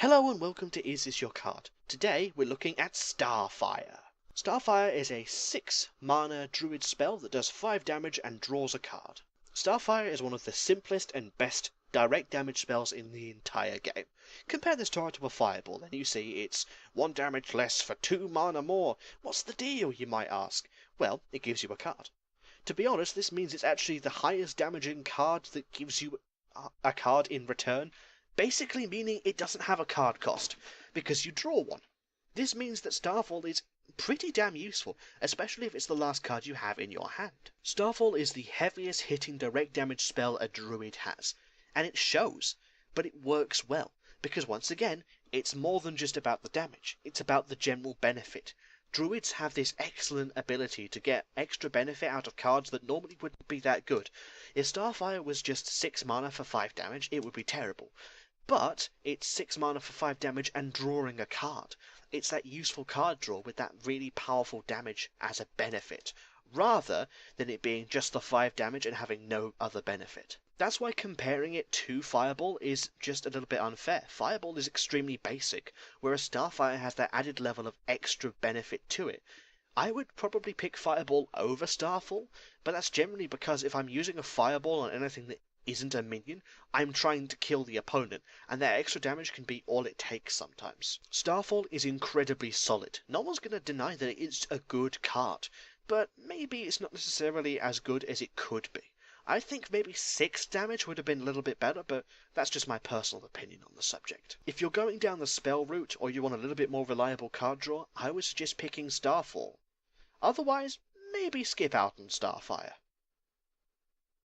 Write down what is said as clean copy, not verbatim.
Hello and welcome to Is This Your Card? Today we're looking at Starfire. Starfire is a 6 mana druid spell that does 5 damage and draws a card. Starfire is one of the simplest and best direct damage spells in the entire game. Compare this to a fireball and you see it's 1 damage less for 2 mana more. What's the deal, you might ask? Well, it gives you a card. To be honest, this means it's actually the highest damaging card that gives you a card in return. Basically meaning it doesn't have a card cost, because you draw one. This means that Starfall is pretty damn useful, especially if it's the last card you have in your hand. Starfall is the heaviest hitting direct damage spell a druid has, and it shows, but it works well, because once again, it's more than just about the damage, it's about the general benefit. Druids have this excellent ability to get extra benefit out of cards that normally wouldn't be that good. If Starfire was just 6 mana for 5 damage, it would be terrible. But it's 6 mana for 5 damage and drawing a card. It's that useful card draw with that really powerful damage as a benefit, rather than it being just the 5 damage and having no other benefit. That's why comparing it to Fireball is just a little bit unfair. Fireball is extremely basic, whereas Starfire has that added level of extra benefit to it. I would probably pick Fireball over Starfall, but that's generally because if I'm using a Fireball on anything that isn't a minion, I'm trying to kill the opponent, and that extra damage can be all it takes sometimes. Starfall is incredibly solid. No one's going to deny that it's a good card, but maybe it's not necessarily as good as it could be. I think maybe 6 damage would have been a little bit better, but that's just my personal opinion on the subject. If you're going down the spell route, or you want a little bit more reliable card draw, I would suggest picking Starfall. Otherwise, maybe skip out on Starfire.